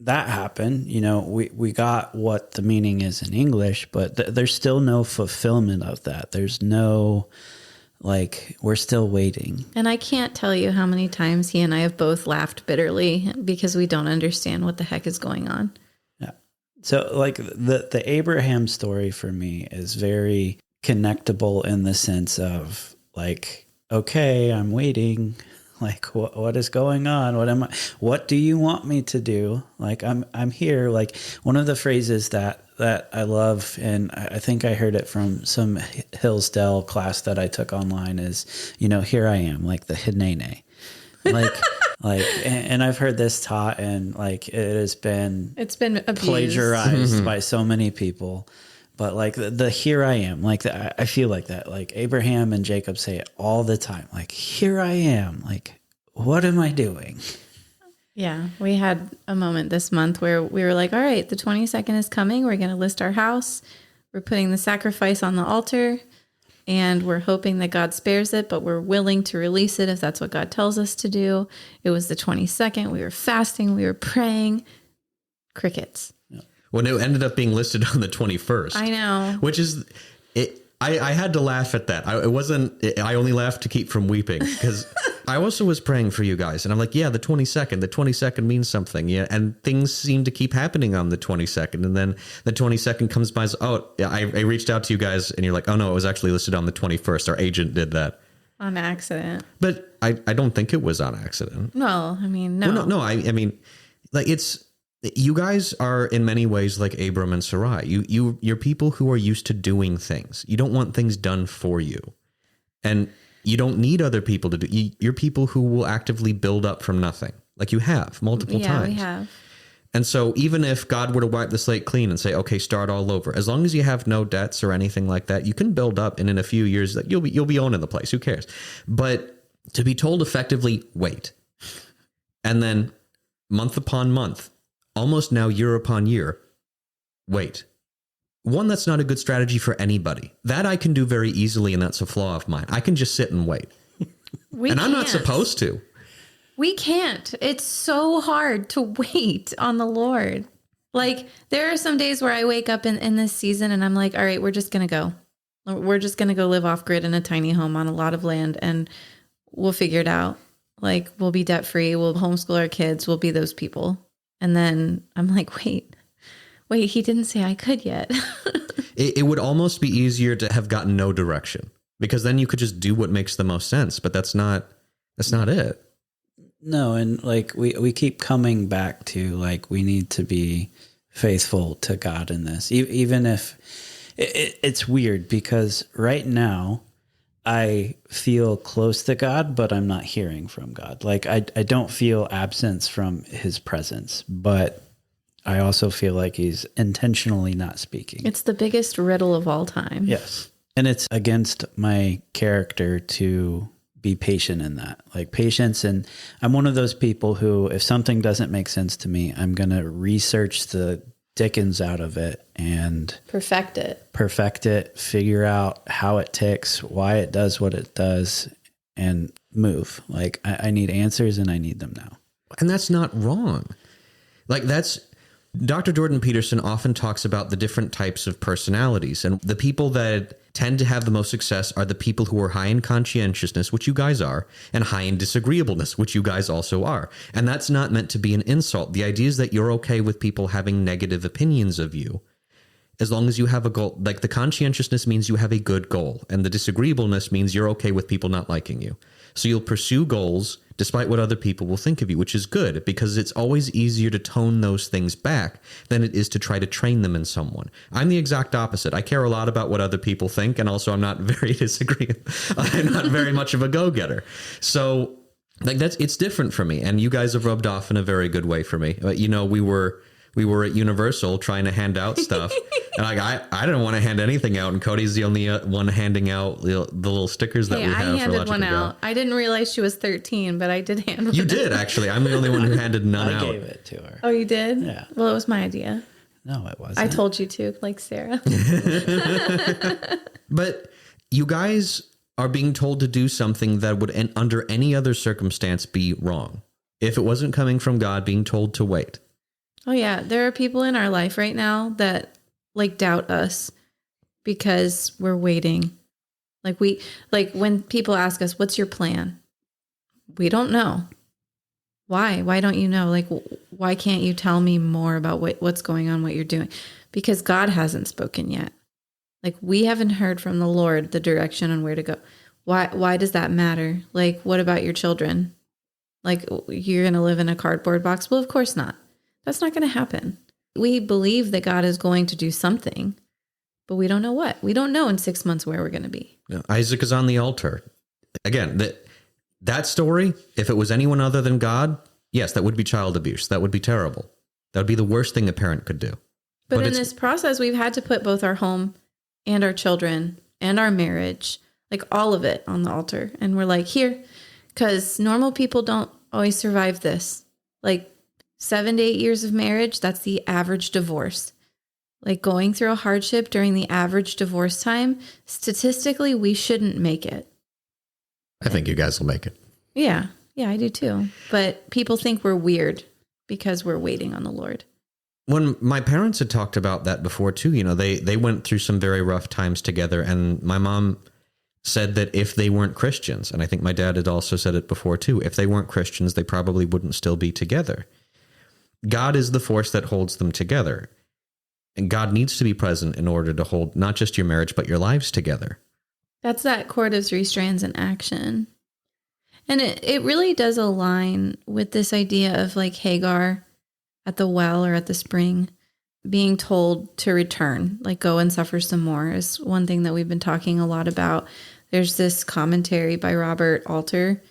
[SPEAKER 1] that happened, you know, we got what the meaning is in English, but there's still no fulfillment of that. There's no, like, we're still waiting.
[SPEAKER 2] And I can't tell you how many times he and I have both laughed bitterly because we don't understand what the heck is going on.
[SPEAKER 1] Yeah. So like the Abraham story for me is very connectable in the sense of like, okay, I'm waiting. Like, what is going on? What do you want me to do? Like, I'm here. Like, one of the phrases that I love, and I think I heard it from some Hillsdale class that I took online, is, you know, here I am, like the hinene. And I've heard this taught, and like it's been
[SPEAKER 2] abused.
[SPEAKER 1] Plagiarized by so many people. But like the here I am, like I feel like that, like Abraham and Jacob say it all the time. Like, here I am. Like, what am I doing?
[SPEAKER 2] Yeah. We had a moment this month where we were like, all right, the 22nd is coming. We're going to list our house. We're putting the sacrifice on the altar, and we're hoping that God spares it, but we're willing to release it if that's what God tells us to do. It was the 22nd. We were fasting. We were praying. Crickets.
[SPEAKER 3] When it ended up being listed on the 21st.
[SPEAKER 2] I know.
[SPEAKER 3] Which is, I had to laugh at that. I only laughed to keep from weeping, because I also was praying for you guys. And I'm like, yeah, the 22nd means something. Yeah. And things seem to keep happening on the 22nd. And then the 22nd comes by. I reached out to you guys, and you're like, oh no, it was actually listed on the 21st. Our agent did that.
[SPEAKER 2] On accident.
[SPEAKER 3] But I don't think it was on accident.
[SPEAKER 2] No, I mean, no.
[SPEAKER 3] Well, no, I mean, like, you guys are in many ways like Abram and Sarai. You're people who are used to doing things. You don't want things done for you. And you don't need other people to do. You're people who will actively build up from nothing, like you have multiple times.
[SPEAKER 2] Yeah, we have.
[SPEAKER 3] And so even if God were to wipe the slate clean and say, okay, start all over, as long as you have no debts or anything like that, you can build up, and in a few years that you'll be owning the place. Who cares? But to be told effectively, wait, and then month upon month, almost now year upon year, wait. One, that's not a good strategy for anybody. That I can do very easily, and that's a flaw of mine. I can just sit and wait. I'm not supposed to.
[SPEAKER 2] We can't. It's so hard to wait on the Lord. Like, there are some days where I wake up in this season and I'm like, all right, we're just going to go. We're just going to go live off grid in a tiny home on a lot of land, and we'll figure it out. Like, we'll be debt free. We'll homeschool our kids. We'll be those people. And then I'm like, wait, he didn't say I could yet.
[SPEAKER 3] It would almost be easier to have gotten no direction, because then you could just do what makes the most sense. But that's not it.
[SPEAKER 1] No. And like, we keep coming back to like, we need to be faithful to God in this, even if it's weird, because right now I feel close to God, but I'm not hearing from God. Like I don't feel absence from his presence, but I also feel like he's intentionally not speaking.
[SPEAKER 2] It's the biggest riddle of all time.
[SPEAKER 1] Yes. And it's against my character to be patient in that, like patience. And I'm one of those people who, if something doesn't make sense to me, I'm going to research the dickens out of it and
[SPEAKER 2] perfect it,
[SPEAKER 1] figure out how it ticks, why it does what it does, and move. Like I need answers, and I need them now.
[SPEAKER 3] And that's not wrong. Like Dr. Jordan Peterson often talks about the different types of personalities, and the people that tend to have the most success are the people who are high in conscientiousness, which you guys are, and high in disagreeableness, which you guys also are. And that's not meant to be an insult. The idea is that you're okay with people having negative opinions of you, as long as you have a goal. Like the conscientiousness means you have a good goal, and the disagreeableness means you're okay with people not liking you. So you'll pursue goals despite what other people will think of you, which is good, because it's always easier to tone those things back than it is to try to train them in someone. I'm the exact opposite. I care a lot about what other people think, and also I'm not very disagreeable. I'm not very much of a go-getter. So like it's different for me, and you guys have rubbed off in a very good way for me. You know, we were at Universal trying to hand out stuff, and like I didn't want to hand anything out, and Cody's the only one handing out the little stickers that we have.
[SPEAKER 2] I handed one out. I didn't realize she was 13, but I did hand one.
[SPEAKER 3] You did, actually. I'm the only one who handed none out.
[SPEAKER 1] I gave it to her.
[SPEAKER 2] Oh, you did?
[SPEAKER 1] Yeah.
[SPEAKER 2] Well, it was my idea.
[SPEAKER 1] No, it wasn't.
[SPEAKER 2] I told you to, like Sarah.
[SPEAKER 3] But you guys are being told to do something that would, under any other circumstance, be wrong. If it wasn't coming from God, being told to wait.
[SPEAKER 2] Oh, yeah. There are people in our life right now that like doubt us because we're waiting. Like when people ask us, what's your plan? We don't know. Why? Why don't you know? Like, why can't you tell me more about what's going on, what you're doing? Because God hasn't spoken yet. Like, we haven't heard from the Lord the direction on where to go. Why does that matter? Like, what about your children? Like, you're going to live in a cardboard box? Well, of course not. That's not going to happen. We believe that God is going to do something, but we don't know what. We don't know in 6 months where we're going to be.
[SPEAKER 3] Isaac is on the altar. Again, that story, if it was anyone other than God, yes, that would be child abuse. That would be terrible. That would be the worst thing a parent could do.
[SPEAKER 2] But in this process, we've had to put both our home and our children and our marriage, like all of it, on the altar. And we're like, here, because normal people don't always survive this. Like 7 to 8 years of marriage, that's the average divorce. Like going through a hardship during the average divorce time, statistically, we shouldn't make it.
[SPEAKER 3] I think you guys will make it.
[SPEAKER 2] Yeah, I do too. But people think we're weird because we're waiting on the Lord.
[SPEAKER 3] When my parents had talked about that before too, you know, they went through some very rough times together, and my mom said that if they weren't Christians, and I think my dad had also said it before too, if they weren't Christians, they probably wouldn't still be together. God is the force that holds them together. And God needs to be present in order to hold not just your marriage, but your lives together.
[SPEAKER 2] That's that cord of three strands in action. And it really does align with this idea of like Hagar at the well or at the spring being told to return, like go and suffer some more, is one thing that we've been talking a lot about. There's this commentary by Robert Alter,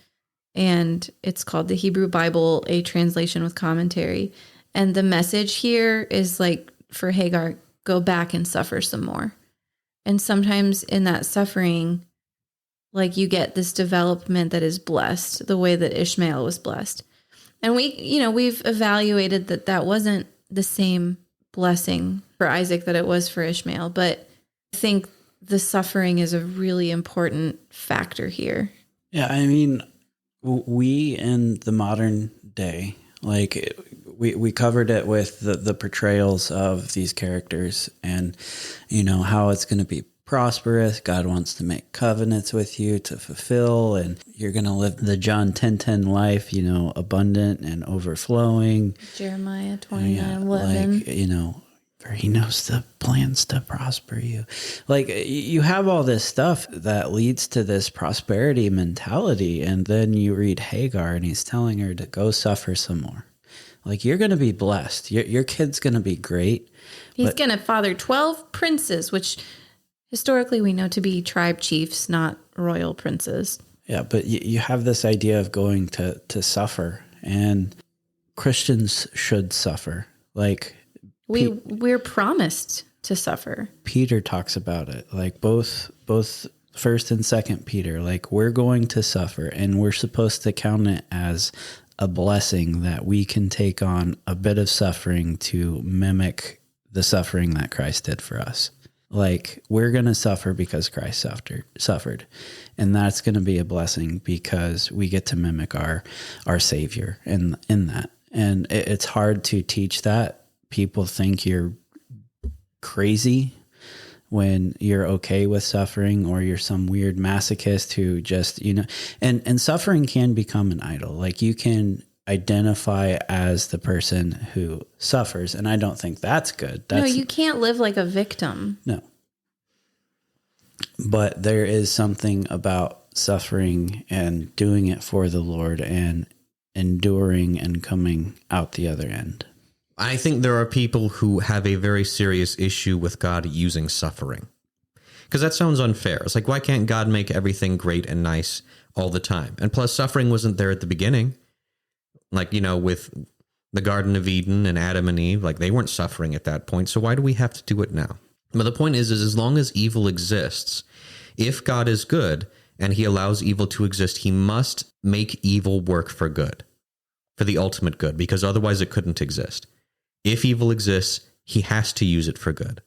[SPEAKER 2] and it's called The Hebrew Bible, a Translation with Commentary. And the message here is like, for Hagar, go back and suffer some more. And sometimes in that suffering, like you get this development that is blessed, the way that Ishmael was blessed. And we've evaluated that wasn't the same blessing for Isaac that it was for Ishmael. But I think the suffering is a really important factor here.
[SPEAKER 1] Yeah, I mean, we in the modern day, like we covered it with the portrayals of these characters and, you know, how it's going to be prosperous. God wants to make covenants with you to fulfill, and you're going to live the John 10:10 life, abundant and overflowing.
[SPEAKER 2] Jeremiah 29:11.
[SPEAKER 1] For he knows the plans to prosper you. Like, you have all this stuff that leads to this prosperity mentality. And then you read Hagar and he's telling her to go suffer some more. Like, you're going to be blessed. Your kid's going to be great.
[SPEAKER 2] He's going to father 12 princes, which historically we know to be tribe chiefs, not royal princes.
[SPEAKER 1] Yeah, but you have this idea of going to suffer, and Christians should suffer. Like,
[SPEAKER 2] we're promised to suffer.
[SPEAKER 1] Peter talks about it, like both First and Second Peter, like, we're going to suffer, and we're supposed to count it as a blessing that we can take on a bit of suffering to mimic the suffering that Christ did for us. Like, we're going to suffer because Christ suffered. And that's going to be a blessing because we get to mimic our Savior in that. And it's hard to teach that. People think you're crazy when you're okay with suffering, or you're some weird masochist who just, and suffering can become an idol. Like, you can identify as the person who suffers. And I don't think that's good.
[SPEAKER 2] No, you can't live like a victim.
[SPEAKER 1] No. But there is something about suffering and doing it for the Lord and enduring and coming out the other end.
[SPEAKER 3] I think there are people who have a very serious issue with God using suffering. Because that sounds unfair. It's like, why can't God make everything great and nice all the time? And plus, suffering wasn't there at the beginning. Like, with the Garden of Eden and Adam and Eve, like, they weren't suffering at that point. So why do we have to do it now? But the point is as long as evil exists, if God is good and he allows evil to exist, he must make evil work for good, for the ultimate good, because otherwise it couldn't exist. If evil exists, he has to use it for good.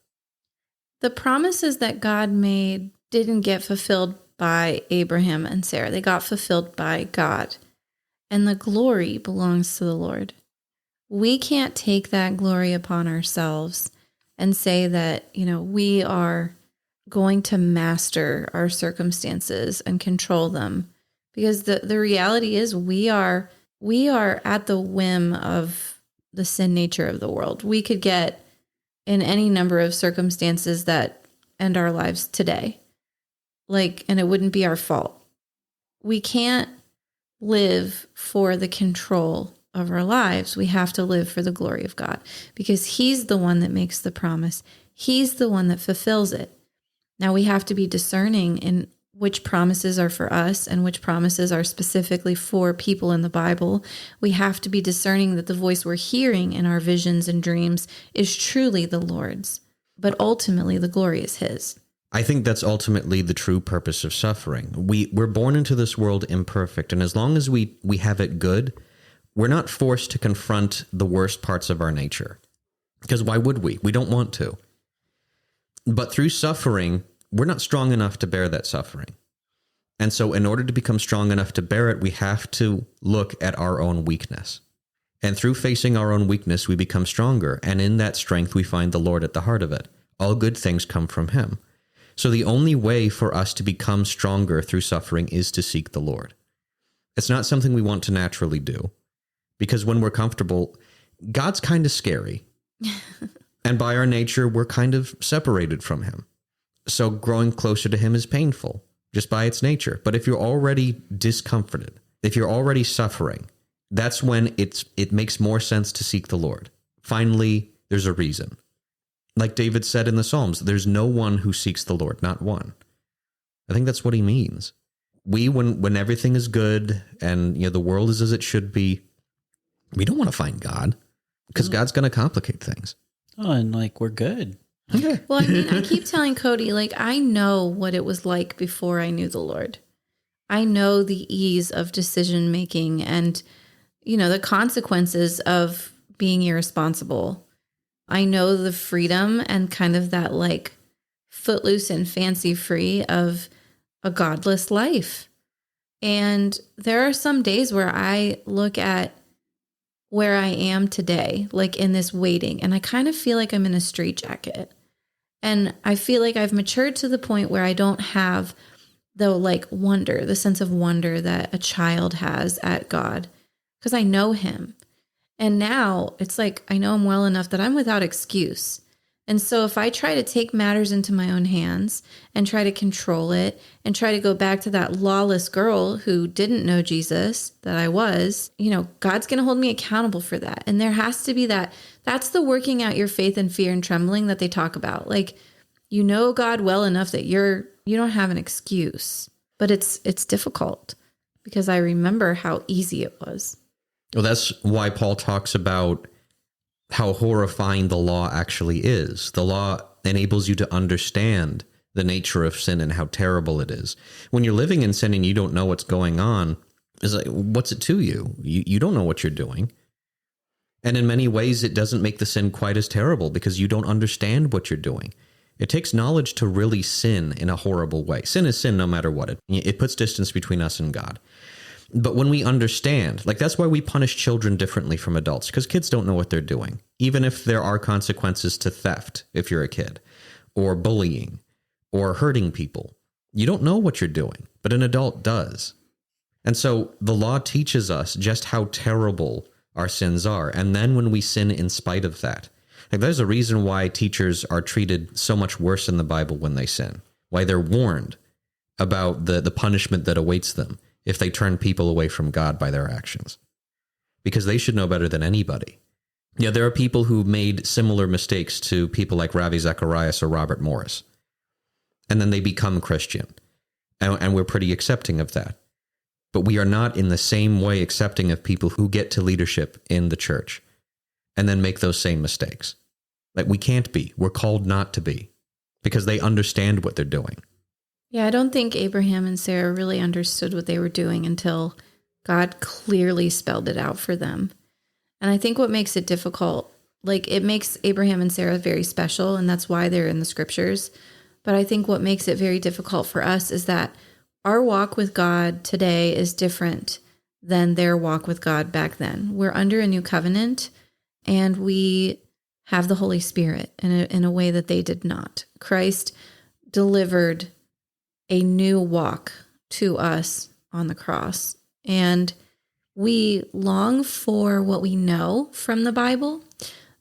[SPEAKER 2] The promises that God made didn't get fulfilled by Abraham and Sarah. They got fulfilled by God. And the glory belongs to the Lord. We can't take that glory upon ourselves and say that, we are going to master our circumstances and control them. Because the reality is we are at the whim of the sin nature of the world. We could get in any number of circumstances that end our lives today. And it wouldn't be our fault. We can't live for the control of our lives. We have to live for the glory of God, because he's the one that makes the promise. He's the one that fulfills it. Now we have to be discerning in which promises are for us and which promises are specifically for people in the Bible. We have to be discerning that the voice we're hearing in our visions and dreams is truly the Lord's, but ultimately the glory is his.
[SPEAKER 3] I think that's ultimately the true purpose of suffering. We're born into this world imperfect, and as long as we have it good, we're not forced to confront the worst parts of our nature. Because why would we? We don't want to. But through suffering, we're not strong enough to bear that suffering. And so in order to become strong enough to bear it, we have to look at our own weakness. And through facing our own weakness, we become stronger. And in that strength, we find the Lord at the heart of it. All good things come from him. So the only way for us to become stronger through suffering is to seek the Lord. It's not something we want to naturally do, because when we're comfortable, God's kind of scary. And by our nature, we're kind of separated from him. So growing closer to him is painful, just by its nature. But if you're already discomforted, if you're already suffering, that's when it makes more sense to seek the Lord. Finally, there's a reason. Like David said in the Psalms, there's no one who seeks the Lord, not one. I think that's what he means. When everything is good and the world is as it should be, we don't want to find God, because God's going to complicate things.
[SPEAKER 1] Oh, and we're good.
[SPEAKER 3] Okay.
[SPEAKER 2] Well, I keep telling Cody, I know what it was like before I knew the Lord. I know the ease of decision making and, the consequences of being irresponsible. I know the freedom and kind of that footloose and fancy free of a godless life. And there are some days where I look at where I am today, in this waiting, and I kind of feel like I'm in a straitjacket. And I feel like I've matured to the point where I don't have the like wonder, the sense of wonder that a child has at God, because I know him. And now it's like, I know him well enough that I'm without excuse. And so if I try to take matters into my own hands and try to control it and try to go back to that lawless girl who didn't know Jesus that I was, God's going to hold me accountable for that. And there has to be that's the working out your faith and fear and trembling that they talk about. Like, you know God well enough that you don't have an excuse, but it's difficult because I remember how easy it was.
[SPEAKER 3] Well, that's why Paul talks about how horrifying the law actually is. The law enables you to understand the nature of sin and how terrible it is. When you're living in sin and you don't know what's going on, it's like, what's it to you? You don't know what you're doing. And in many ways, it doesn't make the sin quite as terrible because you don't understand what you're doing. It takes knowledge to really sin in a horrible way. Sin is sin no matter what. It puts distance between us and God. But when we understand, like that's why we punish children differently from adults, because kids don't know what they're doing. Even if there are consequences to theft, if you're a kid, or bullying, or hurting people, you don't know what you're doing, but an adult does. And so the law teaches us just how terrible our sins are. And then when we sin in spite of that, like there's a reason why teachers are treated so much worse in the Bible when they sin, why they're warned about the punishment that awaits them if they turn people away from God by their actions, because they should know better than anybody. Yeah, there are people who made similar mistakes to people like Ravi Zacharias or Robert Morris, and then they become Christian, and we're pretty accepting of that. But we are not in the same way accepting of people who get to leadership in the church and then make those same mistakes. Like we can't be. We're called not to be, because they understand what they're doing.
[SPEAKER 2] Yeah, I don't think Abraham and Sarah really understood what they were doing until God clearly spelled it out for them. And I think what makes it difficult, like it makes Abraham and Sarah very special, and that's why they're in the scriptures. But I think what makes it very difficult for us is that our walk with God today is different than their walk with God back then. We're under a new covenant, and we have the Holy Spirit in a way that they did not. Christ delivered a new walk to us on the cross. And we long for what we know from the Bible,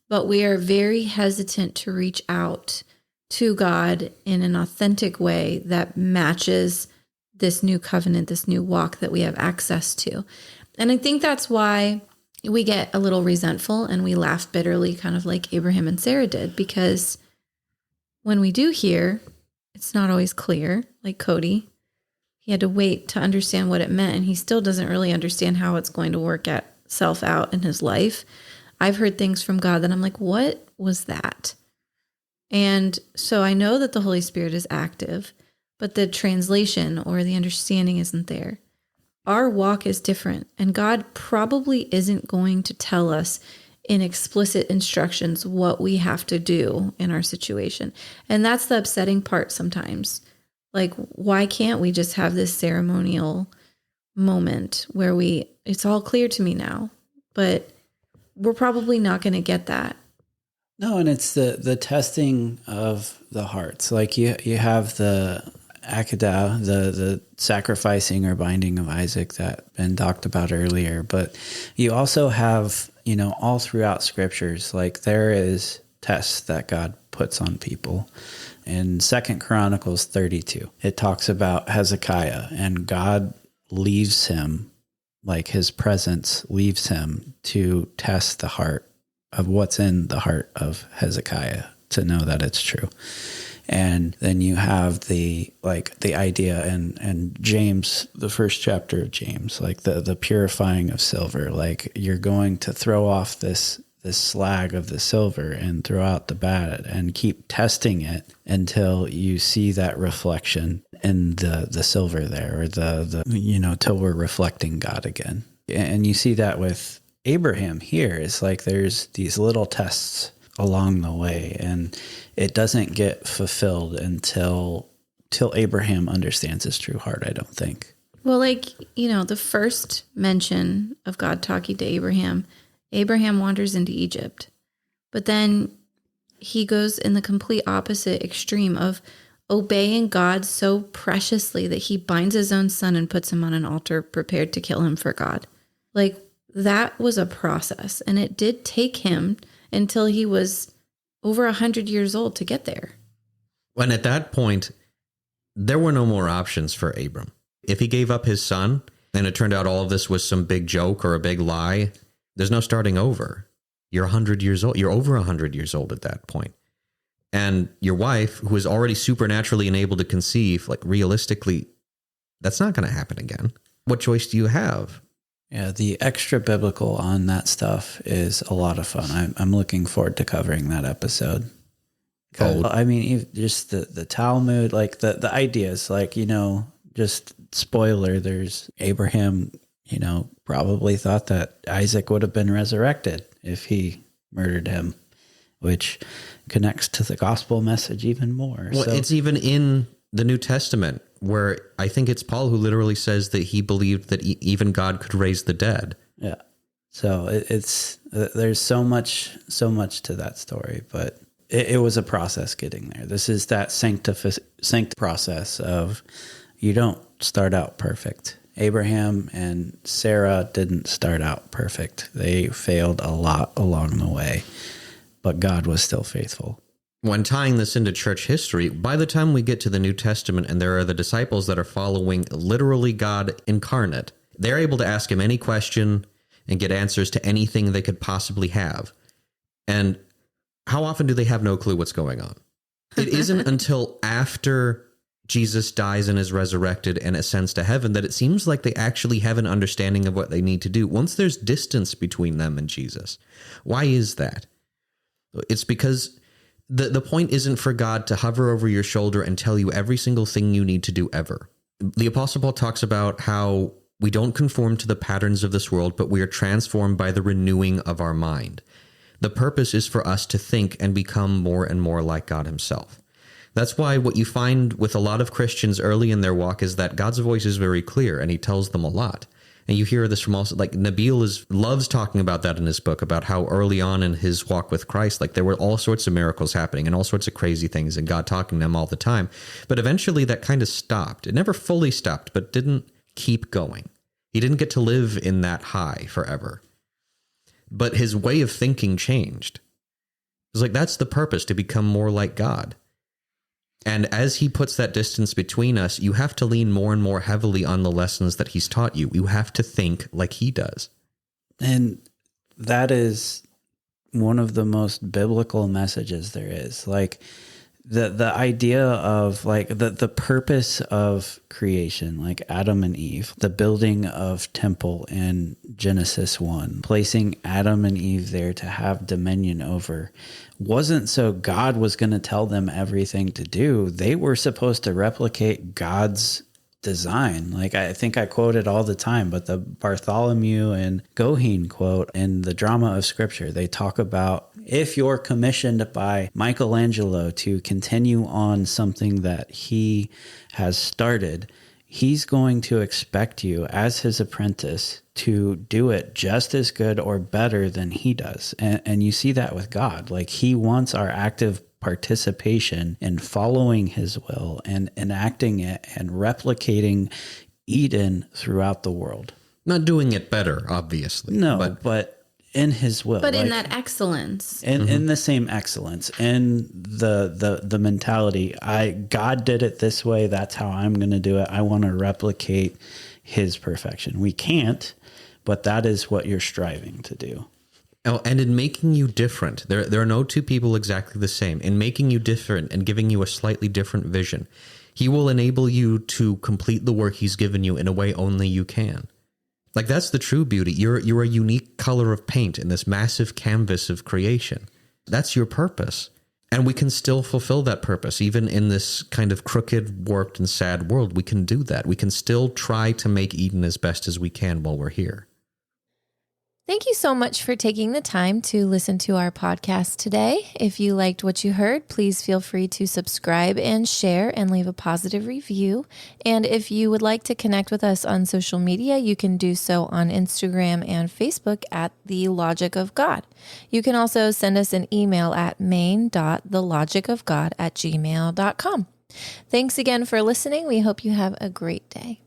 [SPEAKER 2] but we are very hesitant to reach out to God in an authentic way that matches this new covenant, this new walk that we have access to. And I think that's why we get a little resentful and we laugh bitterly, kind of like Abraham and Sarah did, because when we do hear, it's not always clear. Like Cody, he had to wait to understand what it meant, and he still doesn't really understand how it's going to work itself out in his life. I've heard things from God that I'm like, what was that? And so I know that the Holy Spirit is active, but the translation or the understanding isn't there. Our walk is different, and God probably isn't going to tell us in explicit instructions what we have to do in our situation. And that's the upsetting part sometimes. Like, why can't we just have this ceremonial moment where it's all clear to me now, but we're probably not going to get that.
[SPEAKER 1] No, and it's the testing of the hearts. Like you have the Akedah, the sacrificing or binding of Isaac that Ben talked about earlier, but you also have, all throughout scriptures, like there is tests that God puts on people. In 2 Chronicles 32, it talks about Hezekiah, and God leaves him, like his presence leaves him to test the heart of what's in the heart of Hezekiah to know that it's true. And then you have the idea and James, the first chapter of James, like the purifying of silver, like you're going to throw off this slag of the silver and throw out the bad and keep testing it until you see that reflection in the silver there, or till we're reflecting God again. And you see that with Abraham here. It's like there's these little tests along the way, and it doesn't get fulfilled until Abraham understands his true heart, I don't think.
[SPEAKER 2] Well, the first mention of God talking to Abraham wanders into Egypt. But then he goes in the complete opposite extreme of obeying God so preciously that he binds his own son and puts him on an altar prepared to kill him for God. Like, that was a process, and it did take him until he was over 100 years old to get there.
[SPEAKER 3] And at that point, there were no more options for Abram. If he gave up his son and it turned out all of this was some big joke or a big lie, there's no starting over. You're 100 years old. You're over 100 years old at that point. And your wife, who is already supernaturally enabled to conceive, like realistically, that's not going to happen again. What choice do you have?
[SPEAKER 1] Yeah, the extra biblical on that stuff is a lot of fun. I'm looking forward to covering that episode. I mean, just the Talmud, like the ideas, like, just spoiler, there's Abraham, probably thought that Isaac would have been resurrected if he murdered him, which connects to the gospel message even more.
[SPEAKER 3] Well, it's even in the New Testament where I think it's Paul who literally says that he believed that even God could raise the dead.
[SPEAKER 1] Yeah. So there's so much to that story, but it was a process getting there. This is that sanctification process of, you don't start out perfect. Abraham and Sarah didn't start out perfect. They failed a lot along the way, but God was still faithful.
[SPEAKER 3] When tying this into church history, by the time we get to the New Testament and there are the disciples that are following literally God incarnate, they're able to ask him any question and get answers to anything they could possibly have. And how often do they have no clue what's going on? It isn't until after Jesus dies and is resurrected and ascends to heaven that it seems like they actually have an understanding of what they need to do. Once there's distance between them and Jesus. Why is that? It's because the point isn't for God to hover over your shoulder and tell you every single thing you need to do ever. The Apostle Paul talks about how we don't conform to the patterns of this world, but we are transformed by the renewing of our mind. The purpose is for us to think and become more and more like God himself. That's why what you find with a lot of Christians early in their walk is that God's voice is very clear and he tells them a lot. And you hear this from also, like Nabil loves talking about that in his book, about how early on in his walk with Christ, like there were all sorts of miracles happening and all sorts of crazy things and God talking to them all the time. But eventually that kind of stopped. It never fully stopped, but didn't keep going. He didn't get to live in that high forever. But his way of thinking changed. It was like, that's the purpose, to become more like God. And as he puts that distance between us, you have to lean more and more heavily on the lessons that he's taught you. You have to think like he does.
[SPEAKER 1] And that is one of the most biblical messages there is. Like the idea of like the purpose of creation, like Adam and Eve, the building of temple in Genesis 1, placing Adam and Eve there to have dominion over, wasn't so God was going to tell them everything to do. They were supposed to replicate God's design. Like I think I quote it all the time, but the Bartholomew and Goheen quote in the Drama of Scripture, they talk about, if you're commissioned by Michelangelo to continue on something that he has started, he's going to expect you as his apprentice to do it just as good or better than he does. And you see that with God. Like he wants our active participation in following his will and enacting it and replicating Eden throughout the world.
[SPEAKER 3] Not doing it better, obviously.
[SPEAKER 1] No, but in his will.
[SPEAKER 2] But in that excellence.
[SPEAKER 1] In the same excellence. In the mentality, God did it this way, that's how I'm going to do it. I want to replicate his perfection. We can't, but that is what you're striving to do.
[SPEAKER 3] Oh, and in making you different, there are no two people exactly the same. In making you different and giving you a slightly different vision, he will enable you to complete the work he's given you in a way only you can. Like that's the true beauty. You're a unique color of paint in this massive canvas of creation. That's your purpose. And we can still fulfill that purpose. Even in this kind of crooked, warped, and sad world, we can do that. We can still try to make Eden as best as we can while we're here.
[SPEAKER 2] Thank you so much for taking the time to listen to our podcast today. If you liked what you heard, please feel free to subscribe and share and leave a positive review. And if you would like to connect with us on social media, you can do so on Instagram and Facebook at The Logic of God. You can also send us an email at main.thelogicofgod@gmail.com. Thanks again for listening. We hope you have a great day.